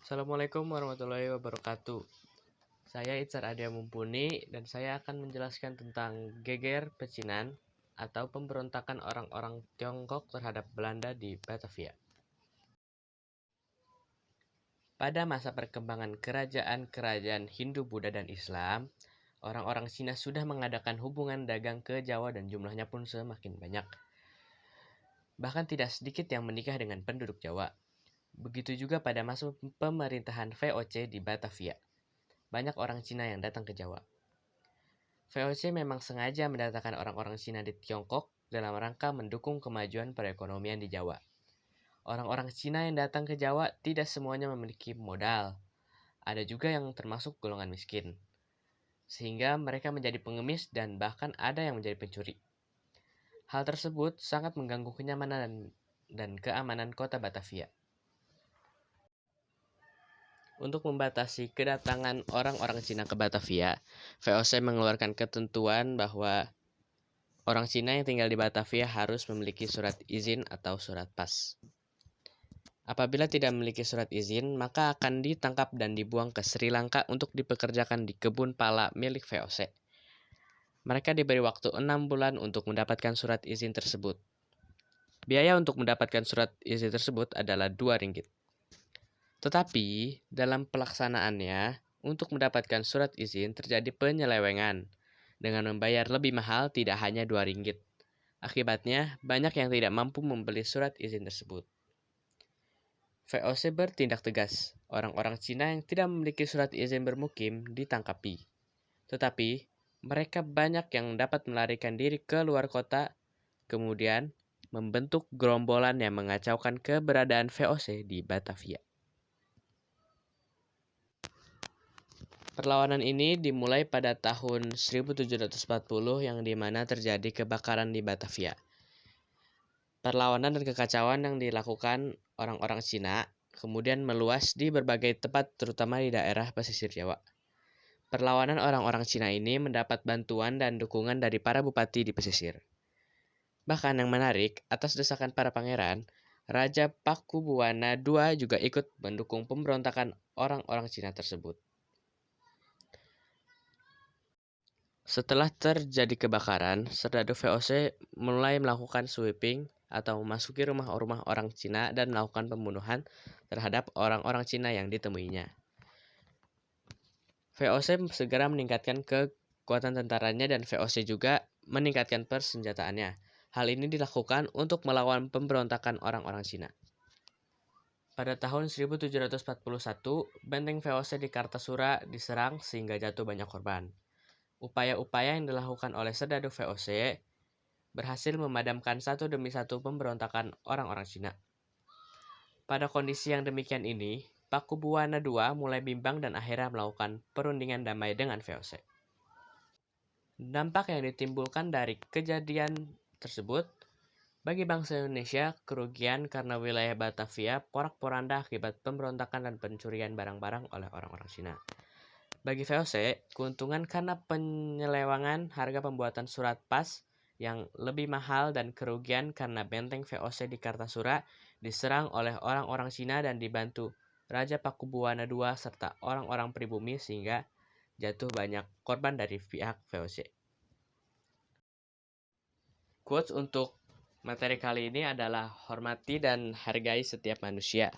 Assalamualaikum warahmatullahi wabarakatuh. Saya Itzar Adia Mumpuni dan saya akan menjelaskan tentang geger pecinan atau pemberontakan orang-orang Tiongkok terhadap Belanda di Batavia. Pada masa perkembangan kerajaan-kerajaan Hindu, Buddha, dan Islam, orang-orang Cina sudah mengadakan hubungan dagang ke Jawa dan jumlahnya pun semakin banyak. Bahkan tidak sedikit yang menikah dengan penduduk Jawa. Begitu juga pada masa pemerintahan VOC di Batavia. Banyak orang Cina yang datang ke Jawa. VOC memang sengaja mendatangkan orang-orang Cina di Tiongkok dalam rangka mendukung kemajuan perekonomian di Jawa. Orang-orang Cina yang datang ke Jawa tidak semuanya memiliki modal. Ada juga yang termasuk golongan miskin. Sehingga mereka menjadi pengemis dan bahkan ada yang menjadi pencuri. Hal tersebut sangat mengganggu kenyamanan dan keamanan kota Batavia. Untuk membatasi kedatangan orang-orang Cina ke Batavia, VOC mengeluarkan ketentuan bahwa orang Cina yang tinggal di Batavia harus memiliki surat izin atau surat pas. Apabila tidak memiliki surat izin, maka akan ditangkap dan dibuang ke Sri Lanka untuk dipekerjakan di kebun pala milik VOC. Mereka diberi waktu 6 bulan untuk mendapatkan surat izin tersebut. Biaya untuk mendapatkan surat izin tersebut adalah 2 ringgit. Tetapi, dalam pelaksanaannya, untuk mendapatkan surat izin terjadi penyelewengan dengan membayar lebih mahal tidak hanya 2 ringgit. Akibatnya, banyak yang tidak mampu membeli surat izin tersebut. VOC bertindak tegas. Orang-orang Cina yang tidak memiliki surat izin bermukim ditangkapi. Tetapi, mereka banyak yang dapat melarikan diri ke luar kota, kemudian membentuk gerombolan yang mengacaukan keberadaan VOC di Batavia. Perlawanan ini dimulai pada tahun 1740 yang dimana terjadi kebakaran di Batavia. Perlawanan dan kekacauan yang dilakukan orang-orang Cina kemudian meluas di berbagai tempat terutama di daerah pesisir Jawa. Perlawanan orang-orang Cina ini mendapat bantuan dan dukungan dari para bupati di pesisir. Bahkan yang menarik, atas desakan para pangeran, Raja Pakubuwana II juga ikut mendukung pemberontakan orang-orang Cina tersebut. Setelah terjadi kebakaran, serdadu VOC mulai melakukan sweeping atau memasuki rumah-rumah orang Cina dan melakukan pembunuhan terhadap orang-orang Cina yang ditemuinya. VOC segera meningkatkan kekuatan tentaranya dan VOC juga meningkatkan persenjataannya. Hal ini dilakukan untuk melawan pemberontakan orang-orang Cina. Pada tahun 1741, benteng VOC di Kartasura diserang sehingga jatuh banyak korban. Upaya-upaya yang dilakukan oleh serdadu VOC berhasil memadamkan satu demi satu pemberontakan orang-orang Cina. Pada kondisi yang demikian ini, Pakubuwana II mulai bimbang dan akhirnya melakukan perundingan damai dengan VOC. Dampak yang ditimbulkan dari kejadian tersebut, bagi bangsa Indonesia, kerugian karena wilayah Batavia porak-poranda akibat pemberontakan dan pencurian barang-barang oleh orang-orang Cina. Bagi VOC, keuntungan karena penyelewangan harga pembuatan surat pas yang lebih mahal dan kerugian karena benteng VOC di Kartasura diserang oleh orang-orang Cina dan dibantu Raja Pakubuwana II serta orang-orang pribumi sehingga jatuh banyak korban dari pihak VOC. Quotes untuk materi kali ini adalah hormati dan hargai setiap manusia.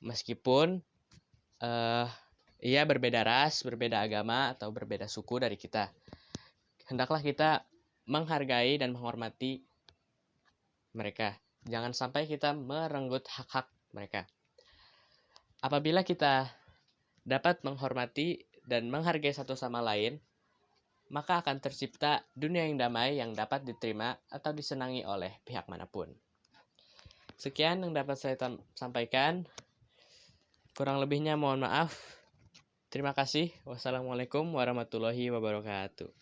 Meskipun ia berbeda ras, berbeda agama, atau berbeda suku dari kita. Hendaklah kita menghargai dan menghormati mereka. Jangan sampai kita merenggut hak-hak mereka. Apabila kita dapat menghormati dan menghargai satu sama lain, maka akan tercipta dunia yang damai yang dapat diterima atau disenangi oleh pihak manapun. Sekian yang dapat saya sampaikan. Kurang lebihnya mohon maaf. Terima kasih. Wassalamualaikum warahmatullahi wabarakatuh.